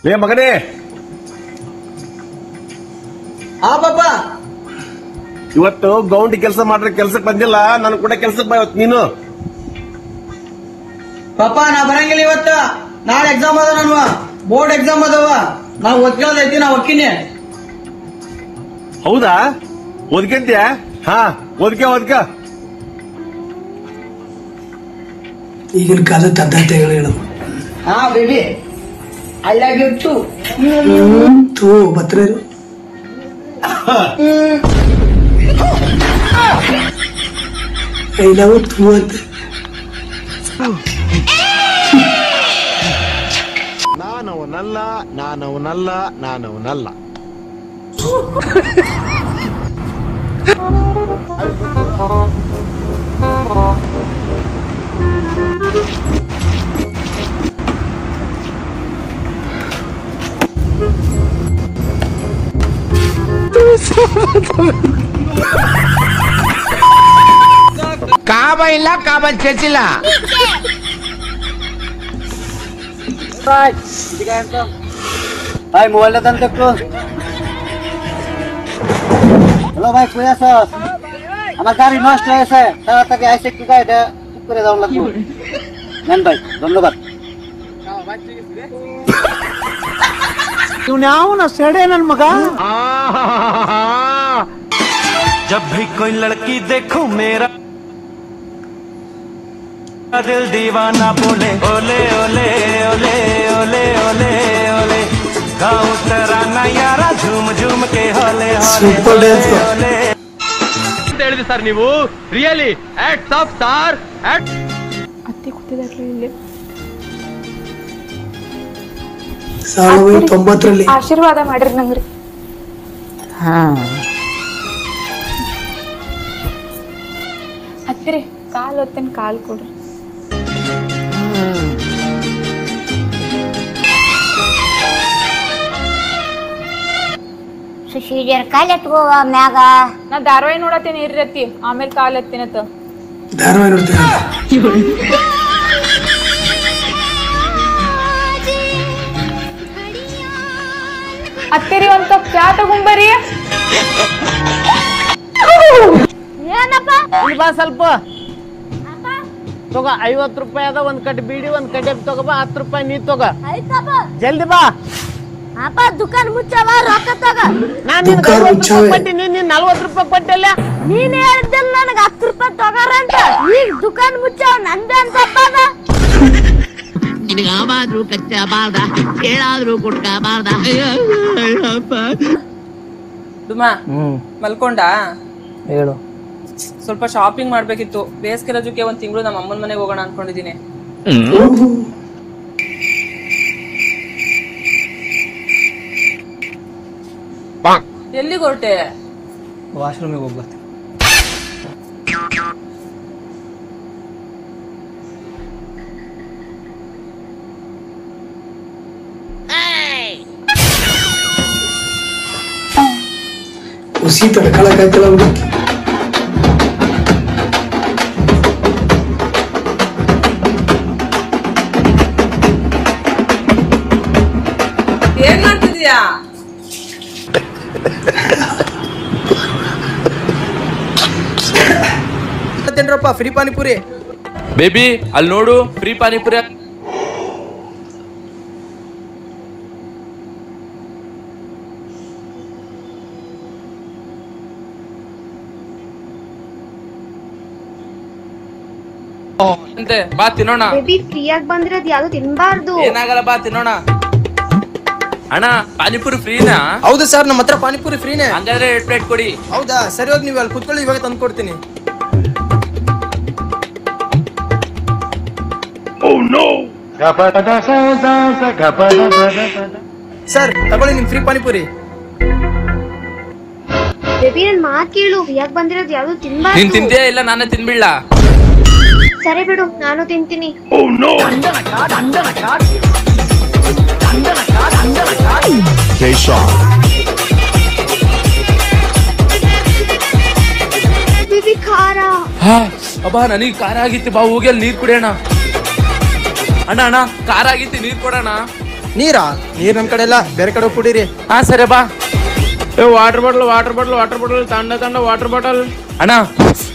ಲೇ ಮಗನೇ. ಹಾ ಪಾಪ. ಇವತ್ತು ಗೌಂಡಿ ಕೆಲಸ ಮಾಡ್ರೆ ಕೆಲ್ಸಕ್ಕೆ ಬಂದಿಲ್ಲ, ನನ್ ಕೂಡ ಕೆಲ್ಸಕ್ಕೆ ಬಾ ಇವತ್ತು ನೀನು. ಪಾಪ ನಾ ಬರಂಗಿಲ್ಲ ಇವತ್ತು, ನಾಳೆ ಎಕ್ಸಾಮ್ ಅದ, ನನ್ವ ಬೋರ್ಡ್ ಎಕ್ಸಾಮ್ ಅದಾವ. ನಾವು ಓದ್ಕೊಳ್ಳೋದೈತಿ, ನಾ ಒಕ್ಕಿನಿ. ಹೌದಾ, ಓದ್ಕಂತ್ಯಾ? ಹಾ ಓದ್ಕ. ಈಗಿನ ಕಾಲದ ತಂದೆಗಳು ಹೇಳೋದು. ಹಾ baby, I love you too. ತೂ ಬತ್ರೇರು ಐ ಲವ್ ತೂ ಅಂತ. ನಾನವನಲ್ಲ. ಕಾಬ ಇಲ್ಲ, ಕಾಬಲ್ ಚರ್ಚಿಲ್ಲ. भाई मोबाइल दान देखो. हेलो भाई कोया सर, আমার গাড়ি নষ্ট হয়েছে, তাড়াতাড়ি আইসে একটু গাড়িটা ঠিক করে দাও লাগবে। নেন ভাই, ধন্যবাদ। ಇವ್ನ ಯಾವನ ಸೆಡೆ ನನ್ ಮಗ. जब भी कोई लड़की देखो मेरा दिल दीवाना बोले ओले ओले ओले ओले ओले ओले गाँव तराना यारा झूम झूम के होले होले ओले ಅಂತ ಹೇಳಿದ್ರಿ ಸರ್ ನೀವು. Really hats off sir. ಅತ್ತೆ ಕೂತಿದಾರ್ರಿ ಇಲ್ಲಿ. 1990ರಲ್ಲಿ ಆಶೀರ್ವಾದ ಮಾಡ್ರಿ ನಂಗ್ರಿ. ಅತ್ತಿರಿ ಕಾಲ್ ಹೊತ್ತೇನ್ ಕಾಲ್ ಕೊಡ್ರಿ. ಸುಶೀಲಿಯರ್ ಕಾಲ್ ಎತ್ಕೋ ಮ್ಯಾಗ. ನಾ ಧಾರಾವಾಹಿ ನೋಡತ್ತೇನೆ ಇರ್ರತ್ತಿ, ಆಮೇಲೆ ಕಾಲ್ ಎತ್ತೇನತ್ತ. ಧಾರಾವಾಹಿ ನೋಡ್ತೀನಿ. ಅತ್ತಿರಿ ಒಂದ್ ಕಪ್ ಚಾ ತಗೊಂಬರಿ. ಏನಪ್ಪ ಬಾ ಸ್ವಲ್ಪ ತಗೋ. 50 ರೂಪಾಯಿ ಅದ, ಒಂದ್ ಕಟ್ ಬೀಡಿ, ಒಂದ್ ಕಡ್ಡೆ ತಗೋ ಬಾ. 10 ರೂಪಾಯಿ ನೀ ತಗೋ, ಜಲ್ದಿ ಬಾ. ಅಪ್ಪ ದುಕಾನ್ ಮುಚ್ಚವ, ರೊಕ್ಕ ತಗ. ನಾನ್ ನಿನ್ಗೆ 50 ರೂಪಾಯಿ ಕೊಟ್ಟಿನಿ, ನೀನ್ 40 ರೂಪಾಯಿ ಕೊಟ್ಟಿಲ್ಲ. ನೀನ್ ಹೇಳ್ದಿಲ್ಲ ನನಗೆ 10 ರೂಪಾಯಿ ತಗೋರಂತ. ಈಗ ದುಕಾನ್ ಮುಚ್ಚವ ನಂದೆ ಅಂತಪ್ಪ. ನಿನಗಾವಾದ್ರೂ ಕಚ್ಚಬಾರ್ದ, ಹೇಳಾದ್ರೂ ಕೊಟ್ಕಬಾರ್ದ. ಮಲ್ಕೊಂಡ ಹೇಳು. ಸ್ವಲ್ಪ ಶಾಪಿಂಗ್ ಮಾಡ್ಬೇಕಿತ್ತು. ಬೇಸಿಗೆ ರಜಕ್ಕೆ ಒಂದ್ ತಿಂಗಳು ನಮ್ಮ ಅಮ್ಮನ ಮನೆಗೆ ಹೋಗೋಣ ಅನ್ಕೊಂಡಿದೀನಿ. ಎಲ್ಲಿಗೆ ಹೊರಟೆ? ವಾಶ್ರೂಮಿಗೆ ಹೋಗ್ಬರ್ತೀನಿ. ಖುಷಿ ತಡ್ಕೊಳಕಾಯ್ತಲ್ಲ ಅವ್ರಿಗೆ. ಏನ್ ಮಾಡ್ತಿದೀಯಾ? ಫ್ರೀ ಪಾನಿಪುರಿ. ಬೇಬಿ ಅಲ್ಲಿ ನೋಡು, ಫ್ರೀ ಪಾನಿಪುರಿ. ಅಂತೆ ಬಾ ತಿನ್ನೋಣ. ಬೇಬಿ ಫ್ರೀಯಾಗಿ ಬಂದ್ರೆ ಅದು ಯಾವ್ದು ತಿನ್ಬಾರ್ದು. ಏನಾಗಲ್ಲ, ಬಾ ತಿನ್ನೋಣ. ಅಣ್ಣ ಪಾನಿಪುರಿ ಫ್ರೀನಾ? ಹೌದು ಸರ್, ನಮ್ಮ ಹತ್ರ ಪಾನಿಪುರಿ ಫ್ರೀನೇ. ಹಂಗಾದ್ರೆ 2 ಪ್ಲೇಟ್ ಕೊಡಿ. ಹೌದಾ, ಸರಿ ಹೋಗಿ ನೀವು ಅಲ್ಲಿ ಕುತ್ಕೊಳ್ಳಿ, ಇವಾಗ ತಂದು ಕೊಡ್ತೀನಿ. ಸರ್ ತಗೊಳ್ಳಿ ನಿಮ್ ಫ್ರೀ ಪಾನಿಪುರಿ. ಬೇಬಿ ನನ್ ಮಾತ್ ಕೇಳು, ಫ್ರೀಯಾಗಿ ಬಂದಿರೋದು ಯಾವ್ದು ನೀನ್ ತಿನ್ಬಾರ್ದು. ತಿಂತೀಯಾ ಇಲ್ಲ ನಾನೇ ತಿನ್ಬಿಡ್ಲ? ಸರಿ ಬಿಡು, ನಾನು ತಿಂತೀನಿ. ಬೇಬಿ ಖಾರ. ಅಬ್ಬಾ ನನಗೆ ಖಾರ ಆಗಿತ್ತು, ಬಾ ಹೋಗಿ ಅಲ್ಲಿ ನೀರ್ ಕುಡಿಯೋಣ. ಅಣ್ಣ ಅಣ್ಣ ಖಾರ ಆಗೈತಿ ನೀರ್ ಕೊಡೋಣ. ನೀರಾ? ನೀರ್ ನಮ್ ಕಡೆ ಎಲ್ಲ ಬೇರೆ ಕಡೆ ಕುಡೀರಿ. ಹಾ ಸರಿ ಬಾ. ವಾಟರ್ ಬಾಟಲ್ ತಂಡ ವಾಟರ್ ಬಾಟಲ್. ಅಣ್ಣ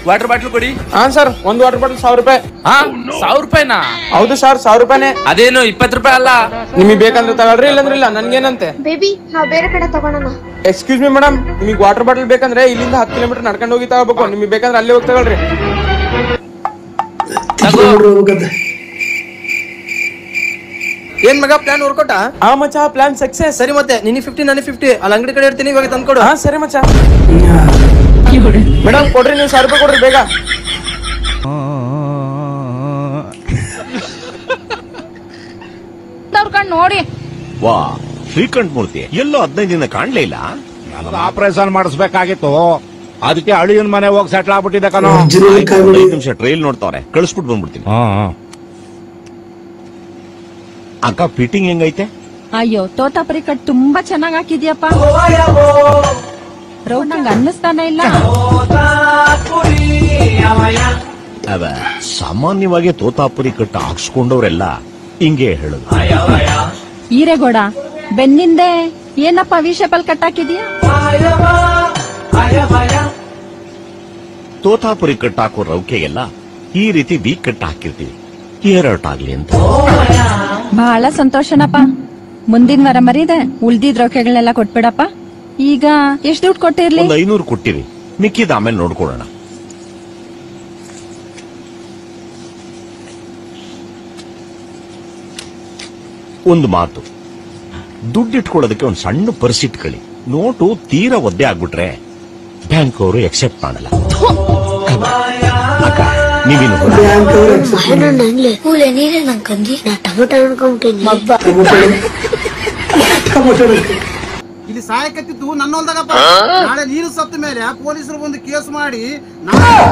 ವಾಟರ್ ಬಾಟಲ್ ಕೊಡಿ. ಹಾ ಸರ್, ಒಂದ್ ವಾಟರ್ ಬಾಟಲ್ 1000 ರೂಪಾಯಿ. ಹಾ 1000 ರೂಪಾಯಿನಾ? ಹೌದು ಸರ್, 1000 ರೂಪಾಯಿನೇ. ಅದೇನು 20 ರೂಪಾಯಿ ಅಲ್ಲ? ನಿಮಗೆ ಬೇಕಂದ್ರೆ ತಗೊಳ್ರಿ, ಇಲ್ಲಂದ್ರೆ ಇಲ್ಲ, ನನ್ಗೇನಂತೆ. ಬೇಬಿ ನಾವ್ ಬೇರೆ ಕಡೆ ತಗೋಣ. ಎಕ್ಸ್ಕ್ಯೂಸ್ ಮಿ ಮೇಡಮ್, ನಿಮಗೆ ವಾಟರ್ ಬಾಟಲ್ ಬೇಕಂದ್ರೆ ಇಲ್ಲಿಂದ 10 ಕಿಲೋಮೀಟರ್ ನಡ್ಕೊಂಡು ಹೋಗಿ ತಗೋಬೇಕು. ನಿಮಗೆ ಬೇಕಂದ್ರೆ ಅಲ್ಲೇ ಹೋಗಿ ತಗೊಳ್ರಿ. ಏನ್ ಮಗ ಪ್ಲಾನ್ ವರ್ಕೌಟ? ಆ ಮಚ್ಚ ಪ್ಲಾನ್ ಸಕ್ಸೆಸ್. ಸರಿ, ಮತ್ತೆ ನಿನ್ನ 50 ನನಗೆ 50. ಅಲ್ಲಿ ಅಂಗಡಿ ಕಡೆ ಇರ್ತೀನಿ, ಇವಾಗ ತಂದ್ಕೊಡು. ಹಾ ಸರಿ ಮಚ್ಚ. ಮೇಡಮ್ ಕೊಡ್ರಿ, ನೀವು 1000 ರೂಪಾಯಿ ಕೊಡ್ರಿ ಬೇಗ. ನೋಡಿ ವಾ ಶ್ರೀಕಂಠ ಮೂರ್ತಿ ಎಲ್ಲೋ 15 ದಿನ ಕಾಣ್ಲೇ ಇಲ್ಲ. ಆಪರೇಷನ್ ಮಾಡಿಸ್ಬೇಕಾಗಿತ್ತು, ಅದಕ್ಕೆ ಅಳಿಯನ್ ಮನೆ ಹೋಗಿ ಸೆಟ್ಲ್ ಆಗ್ಬಿಟ್ಟಿದೆ ಕಣೋ. 5 ನಿಮಿಷ ಟ್ರೈಲ್ ನೋಡ್ತಾವ್ರೆ, ಕಳಿಸ್ಬಿಟ್ಟು ಬಂದ್ಬಿಡ್ತೀನಿ. ಅಕ್ಕ ಫಿಟ್ಟಿಂಗ್ ಹೆಂಗೈತೆ? ಅಯ್ಯೋ ತೋತಾಪುರಿ ಕಟ್ ತುಂಬಾ ಚೆನ್ನಾಗ್ ಹಾಕಿದ್ಯಪ್ಪ. ರೌಂಡ್ ಅನ್ನಿಸ್ತಾನೆ ಇಲ್ಲ. ಅವ ಸಾಮಾನ್ಯವಾಗಿ ತೋತಾಪುರಿ ಕಟ್ಟ ಹಾಕ್ಸ್ಕೊಂಡವ್ರೆಲ್ಲ ಹಿಂಗೆ ಹೇಳುದು. ಈರೇಗೌಡ ಬೆನ್ನಿಂದೆ ಏನಪ್ಪ ವಿಷಪಲ್ ಕಟ್ ಹಾಕಿದ್ಯಾ? ತೋತಾಪುರಿ ಕಟ್ಟ ಹಾಕೋ ರೌಕೆಗೆಲ್ಲ ಈ ರೀತಿ ವೀಕ್ ಕಟ್ಟ ಹಾಕಿರ್ತೀವಿ, ಏರ್ಔಟ್ ಆಗ್ಲಿ ಅಂತ. ಬಹಳ ಸಂತೋಷನಪ್ಪ. ಮುಂದಿನ ವಾರ ಮರೀದೆ ಉಳ್ದಿದ್ ರೊಕ್ಕಗಳನ್ನೆಲ್ಲ ಕೊಟ್ಬಿಡಪ್ಪ. ಈಗ ಎಷ್ಟ್ ದುಡ್ಡು ಕೊಟ್ಟಿರ್ಲಿ? ಒಂದು 500 ಕೊಟ್ಟಿವಿ, ಮಿಕ್ಕಿದ ಆಮೇಲೆ ನೋಡ್ಕೊಳ್ಳೋಣ. ಒಂದು ಮಾತು, ದುಡ್ಡಿಟ್ಕೊಳ್ಳೋದಕ್ಕೆ ಒಂದು ಸಣ್ಣ ಪರ್ಸ್ ಇಟ್ಕೊಳ್ಳಿ. ನೋಟು ತೀರಾ ಒದ್ದೆ ಆಗ್ಬಿಟ್ರೆ ಬ್ಯಾಂಕ್ ಅವರು ಎಕ್ಸೆಪ್ಟ್ ಮಾಡಲ್ಲ. ಅಕ್ಕ ನೀವೇನು ಇಲ್ಲಿ ಸಾಯಕತ್ತಿದ್ದು ನನ್ನ ಹೊಲ್ದಾಗಪ್ಪ. ನಾಳೆ ನೀರು ಸತ್ತ ಮೇಲೆ ಪೊಲೀಸರು ಬಂದು ಕೇಸ್ ಮಾಡಿ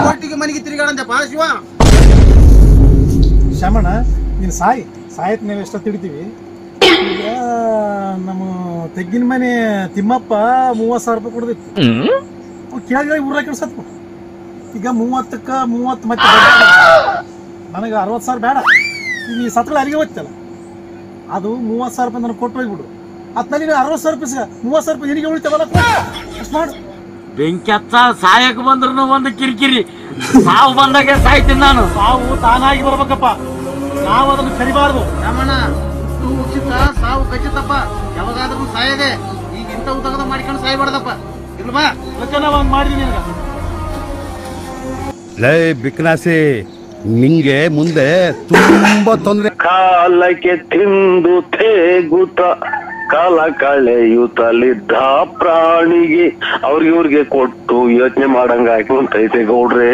ಕೋರ್ಟಿಗೆ ಮನೆಗೆ ತಿರುಗಾಡಂತಪ್ಪ. ಶಿವ ಶಮಣ, ನೀನು ಸಾಯತ್ ಮೇಲೆ ಎಷ್ಟ ತಿಡ್ತೀವಿ. ಈಗ ನಮ್ಮ ತೆಗ್ಗಿನ ಮನೆ ತಿಮ್ಮಪ್ಪ 30,000 ರೂಪಾಯಿ ಕೊಡ್ದಿತ್ತು. ಕೇಳಿ ಊರ ಕೆಲ್ಸತ್ ಈಗ 30ಕ್ಕ 30 ಮತ್ತೆ ನನಗೆ 60,000 ಬೇಡ. ಈ ಸತ್ಗಳು ಅಲ್ಲಿಗೆ ಹೋಗ್ತಲ್ಲ, ಅದು 30,000 ರೂಪಾಯಿ ನನಗೆ ಕೊಟ್ಟು ಹೋಗ್ಬಿಡು. ಅದ್ನಲ್ಲಿ 60,000 ರೂಪಾಯಿ 30,000 ರೂಪಾಯಿ ನಿನಗೆ ಉಳಿತಾವಲ್ಲ, ಅಷ್ಟು ಮಾಡು. ಬೆಂಕಿ ಹಚ್ಚ ಸಾಯಕ್ ಬಂದ್ರು ಒಂದು ಕಿರಿಕಿರಿ, ಸಾವು ಬಂದಾಗ ಸಾಯ್ತೀನಿ ನಾನು. ಸಾವು ತಾನಾಗಿ ಬರ್ಬೇಕಪ್ಪ, ನಾವು ಅದನ್ನು ಕರಿಬಾರ್ದು. ರಾಮಣ್ಣ, ಉಚಿತ ಸಾವು ಖಚಿತಪ್ಪ. ಯಾವಾಗಾದ್ರೂ ಸಾಯದೆ. ಈಗ ಇಂಥವು ತಗದ ಮಾಡ್ಕೊಂಡು ಸಾಯ್ಬಾರ್ದಪ್ಪ. ಇಲ್ವಾ ಒಂದು ಮಾಡಿದೀನಿ ನಿನಗೆ. ಲೈ ಬಿಕ್ನಾಸಿ, ನಿಂಗೆ ಮುಂದೆ ತುಂಬಾ ತೊಂದ್ರೆ. ಕಾಲಕ್ಕೆ ತಿಂದು ತೇಗುತ್ತ ಕಾಲ ಕಳೆಯುತ್ತಲಿದ್ದ ಪ್ರಾಣಿಗೆ ಅವ್ರಿಗೆ ಕೊಟ್ಟು ಯೋಚನೆ ಮಾಡಂಗ ಹಾಕುಂತೈತೆ ಗೌಡ್ರೆ.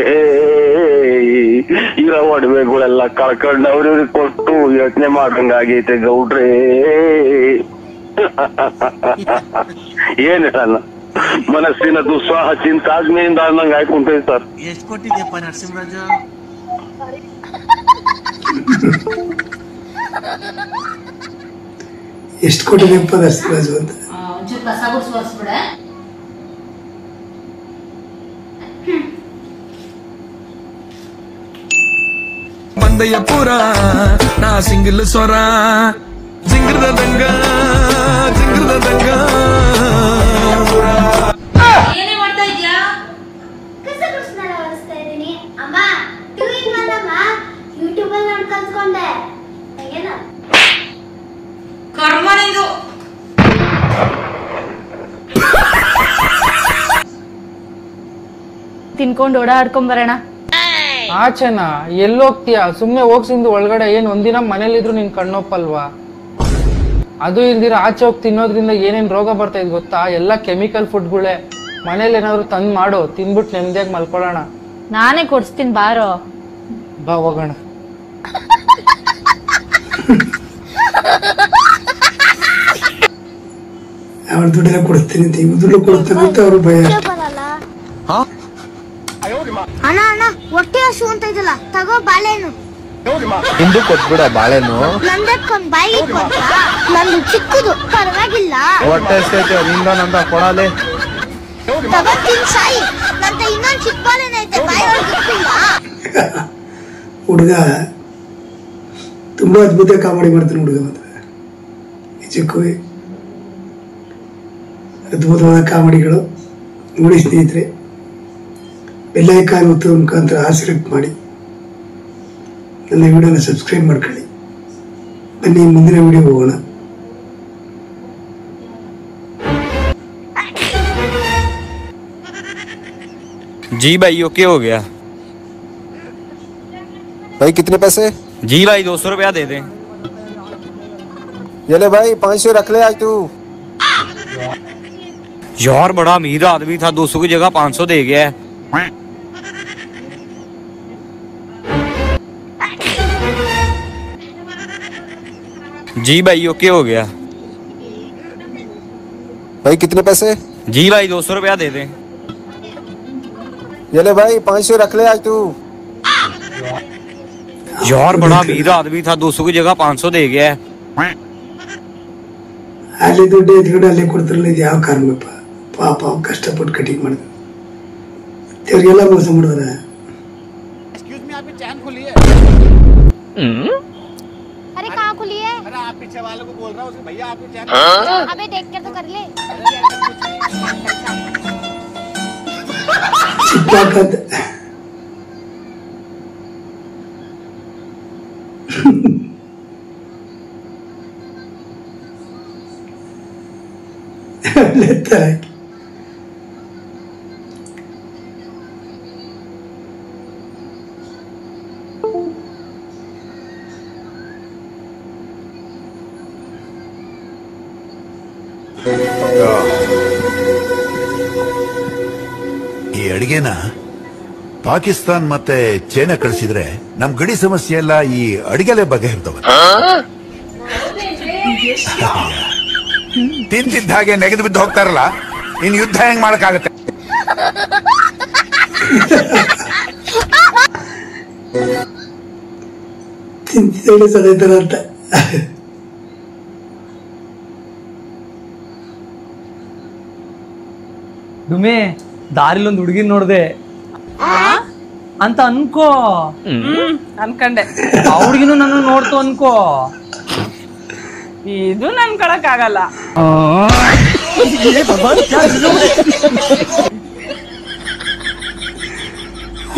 ಇರೋ ಒಡವೆಗಳೆಲ್ಲ ಕಳ್ಕೊಂಡು ಅವ್ರಿಗೆ ಕೊಟ್ಟು ಯೋಚನೆ ಮಾಡಂಗ ಆಗೈತೆ ಗೌಡ್ರೆ. ಏನ್ ಹೇಳಲ್ಲ, ಮನಸ್ಸಿನ ದುಸ್ಸಾಹ ಚಿಂತಾಗ್ನೆಯಿಂದ ಅನ್ನಂಗ ಹಾಕುಂತೈತೆ ಸರ್. ಎಷ್ಟು ಕೊಟ್ಟಿದ್ಯಪ್ಪ ನರಸಿಂಹರಾಜ? ಎಷ್ಟು ಕೊಟ್ಟಿದೆಪ್ಪ ನರಸಿಂಹರಾಜು ಅಂತ? ಒಂಚೂರು ಕಸ ಗುಡ್ಸಿ ಒರೆಸ್ಬಿಡ. ಮಂದಯ್ಯ ಪೂರ ನಾ ಸಿಂಗಲ್ ಸ್ವರ ಜಿಂಗ್ರದ ದಂಗ ಜಿಂಗ್ರದ ದಂಗ. ಏನೇ ಮಾಡ್ತಾ ಇದ್ಯಾ? ಕಸ ಗುಡ್ಸ್ನೆಲ್ಲ ಒರೆಸ್ತಾ ಇದ್ದೀನಿ. ಅಮ್ಮ 2 in 1 ಅಮ್ಮ. ಯೂಟ್ಯೂಬ್ ಅಲ್ಲಿ ನೋಡಿ ಕಲ್ತ್ಕೊಂಡೆ. ಹೇಗೇನಾ? ಕರ್ಮ ನಿಂದು. ತಿನ್ಕೊಂಡು ಓಡಾಡ್ಕೊಂಡ್ ಬರೋಣ. ಆಚೆನಾ? ಎಲ್ಲೋಗ್ತೀಯಾ? ಸುಮ್ನೆ ಹೋಗ್ಸಿಂದು ಒಳಗಡೆ. ಏನ್ ಒಂದಿನ ಮನೇಲಿದ್ರು ನಿನ್ ಕಣ್ಣೊಪ್ಪಲ್ವಾ? ಅದು ಇಲ್ದಿರ ಆಚೆ ಹೋಗಿ ತಿನ್ನೋದ್ರಿಂದ ಏನೇನ್ ರೋಗ ಬರ್ತಾ ಇದ್ ಗೊತ್ತಾ? ಎಲ್ಲ ಕೆಮಿಕಲ್ ಫುಡ್ಗಳೇ. ಮನೇಲಿ ಏನಾದ್ರು ತಂದ್ ಮಾಡು, ತಿನ್ಬಿಟ್ಟು ನೆಮ್ಮದಿಯಾಗಿ ಮಲ್ಕೊಳ್ಳೋಣ. ನಾನೇ ಕೊಡ್ಸ್ತೀನಿ ಬಾರೋ. ಬಾ ಹೋಗೋಣ. ಅವ್ರ ದುಡ್ಡೆಲ್ಲ ಕೊಡ್ತೀನಿ ಅಂತ, ಇವ್ ದುಡ್ಡು ಕೊಡ್ತಾನೆ ಅಂತ ಅವ್ರ ಭಯ. ಅಣ್ಣ ಅಣ್ಣ, ಹೊಟ್ಟೆ ಹಸು ಅಂತ ಇದಲ್ಲ, ತಗೋ ಬಾಳೆಹಣ್ಣು. ಹಿಂದೂ ಕೊಟ್ಬಿಡ ಬಾಳೆನು. ನಂದಕ್ಕೊಂದ್ ಬಾಯಿ ಕೊಟ್ಟ, ನಂದು ಚಿಕ್ಕದು ಪರವಾಗಿಲ್ಲ. ಹೊಟ್ಟೆ ಎಷ್ಟೈತೆ ನಿಂದ ನಂದ ಕೊಡಾಲೆ. ತಗೋ ತಿನ್ ಸಾಯಿ. ನಂತ ಇನ್ನೊಂದ್ ಚಿಕ್ಕ ಬಾಳೆನ ಐತೆ, ಬಾಯಿ ಒಳಗೆ ಇಟ್ಟಿಲ್ಲ. ಹುಡುಗ ತುಂಬ ಅದ್ಭುತ ಕಾಮಿಡಿ ಮಾಡ್ತಾನೆ ಹುಡುಗ. ಮಾತ್ರ ನಿಜಕ್ಕೂ ಅದ್ಭುತವಾದ ಕಾಮಿಡಿಗಳು ನೋಡಿ ಸ್ನೇಹಿತರೆ. ಬೆಲ್ ಐಕಾನ್ ಒತ್ತುವ ಮುಖಾಂತರ ಸೆಲೆಕ್ಟ್ ಮಾಡಿ ನನ್ನ ವಿಡಿಯೋನ ಸಬ್ಸ್ಕ್ರೈಬ್ ಮಾಡ್ಕೊಳ್ಳಿ. ಬನ್ನಿ ಮುಂದಿನ ವಿಡಿಯೋ ಹೋಗೋಣ. जी भाई ओके हो गया। भाई कितने पैसे? जी भाई 200 रुपया दे दे। ये ले भाई 500 रख ले आज तू। यार बड़ा अमीर आदमी था, 200 की जगह 500 दे गया है। जी भाई ओके हो गया। भाई कितने पैसे? जी भाई 200 रुपया दे दे। ये ले भाई 500 रख ले आज तू। यार बड़ा अमीर आदमी था, 200 की जगह 500 दे गया है। ಅಲ್ಲಿ ದುಡ್ಡು ಎತ್ಕೊಂಡು ಅಲ್ಲೇ ಕೊಡ್ತಾರಲ್ಲ, ಇದು ಯಾವ ಕಾರಣಪ್ಪ? ಪಾಪ ಕಷ್ಟಪಟ್ಟು ಕಟಿಂಗ್ ಮಾಡಿದ್ರು, ಅವ್ರಿಗೆಲ್ಲ ಮೋಸ ಮಾಡಿದಾರೆ. अरे कहाँ खुली है? अरे आप पीछे वाले को बोल रहा हूँ भैया, आपकी चैन अबे देख कर तो कर ले। लेता है ಈ ಅಡಿಗೆನ ಪಾಕಿಸ್ತಾನ್ ಮತ್ತೆ ಚೈನಾ ಕಳಿಸಿದ್ರೆ ನಮ್ ಗಡಿ ಸಮಸ್ಯೆ ಎಲ್ಲ ಈ ಅಡಿಗೆಲೆ ಬಗೆಹರಿದವ. ತಿಂತಿದ್ದ ಹಾಗೆ ನೆಗೆದು ಬಿದ್ದು ಹೋಗ್ತಾರಲ್ಲ, ಇನ್ ಯುದ್ಧ ಹೆಂಗ್ ಮಾಡಕ್ಕಾಗತ್ತೆ? ತಿಂತಿದ್ದ ಸದೈತರ ಅಂತ. ಡುಮೆ ದಾರಿಲೊಂದು ಹುಡುಗಿನ ನೋಡ್ದೆ ಅಂತ ಅನ್ಕೋ. ಅನ್ಕಂಡೆ ಆ ಹುಡುಗಿನೂ ನನ್ನ ನೋಡ್ತು ಅನ್ಕೋ. ಇದು ನನ್ ಕಳಕ್ ಆಗಲ್ಲ.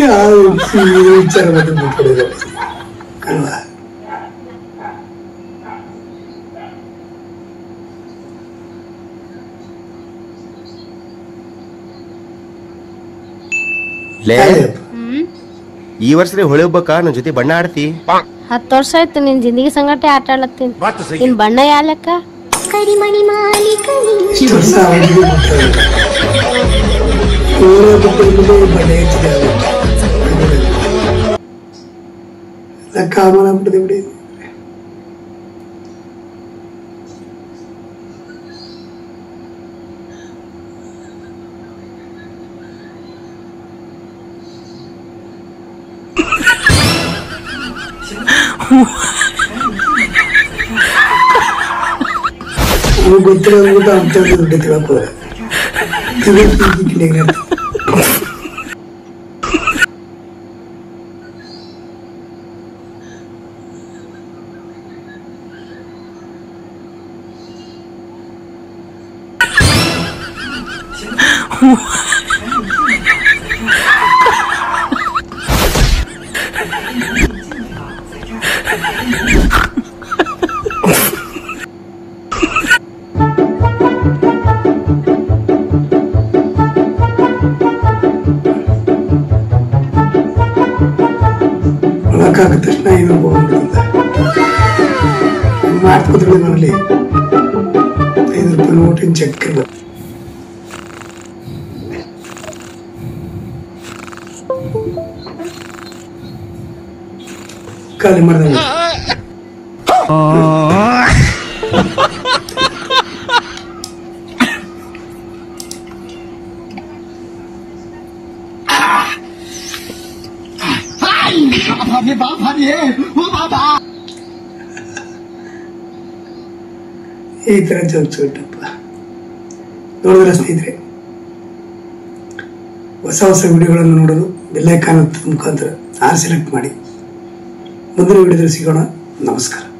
ಯಾವ ವಿಚಾರ ಮಾತಾಡ್ಬಿಟ್ಟಿದ್ರು ಅಲ್ವಾ? ಈ ವರ್ಷ ಹೊಳೆ ಹಬ್ಬಕ್ಕ ನನ್ನ ಜೊತೆ ಬಣ್ಣ ಆಡ್ತಿ? 10 ವರ್ಷ ಆಯ್ತು ನಿನ್ ಜಿಂದಗಿ ಸಂಗಟೆ ಆಟ ಆಡ್ಲತ್ತೀನಿ. ನಿನ್ ಬಣ್ಣ ಯಾವ ಲೆಕ್ಕ? ಕರಿಮಣಿ ಮಾಲೀಕನಿ ಇಷ್ಟು ವರ್ಷ ಅವನಿಗೆ ಕಾಮನ್ ಆಗ್ಬಿಟ್ಟಿದೆ ಬಿಡಿ. ಗೊತ್ತಿರೋದ್ಬಿಟ್ಟು ಅಂತ ದುಡ್ಡು ತಿಳ್ಕೋದ್ರೆ ಒಳಕಾಗ ತಕ್ಷಣ ಏನೋ ಮಾಡ್ಕೋದ್ರಲ್ಲಿ ನೋಡಲಿ 5 ರೂಪಾಯಿ ನೋಟಿನ ಚೆಕ್ ಇರ್ಬೇಕು. ಖಾಲಿ ಮಾಡ್ದಂಗೆ ಈ ತರ ಜೋಕ್ಸ್ ಉಂಟಪ್ಪ. ನೋಡಿದ್ರೆ ಸ್ನೇಹಿತರೆ, ಹೊಸ ಹೊಸ ವಿಡಿಯೋಗಳನ್ನು ನೋಡಲು ಬೆಲ್ ಐಕಾನ್ ಮುಖಾಂತರ ಸೆಲೆಕ್ಟ್ ಮಾಡಿ. ಮುಂದಿನ ವಿಡಿಯೋದಲ್ಲಿ ಸಿಗೋಣ. ನಮಸ್ಕಾರ.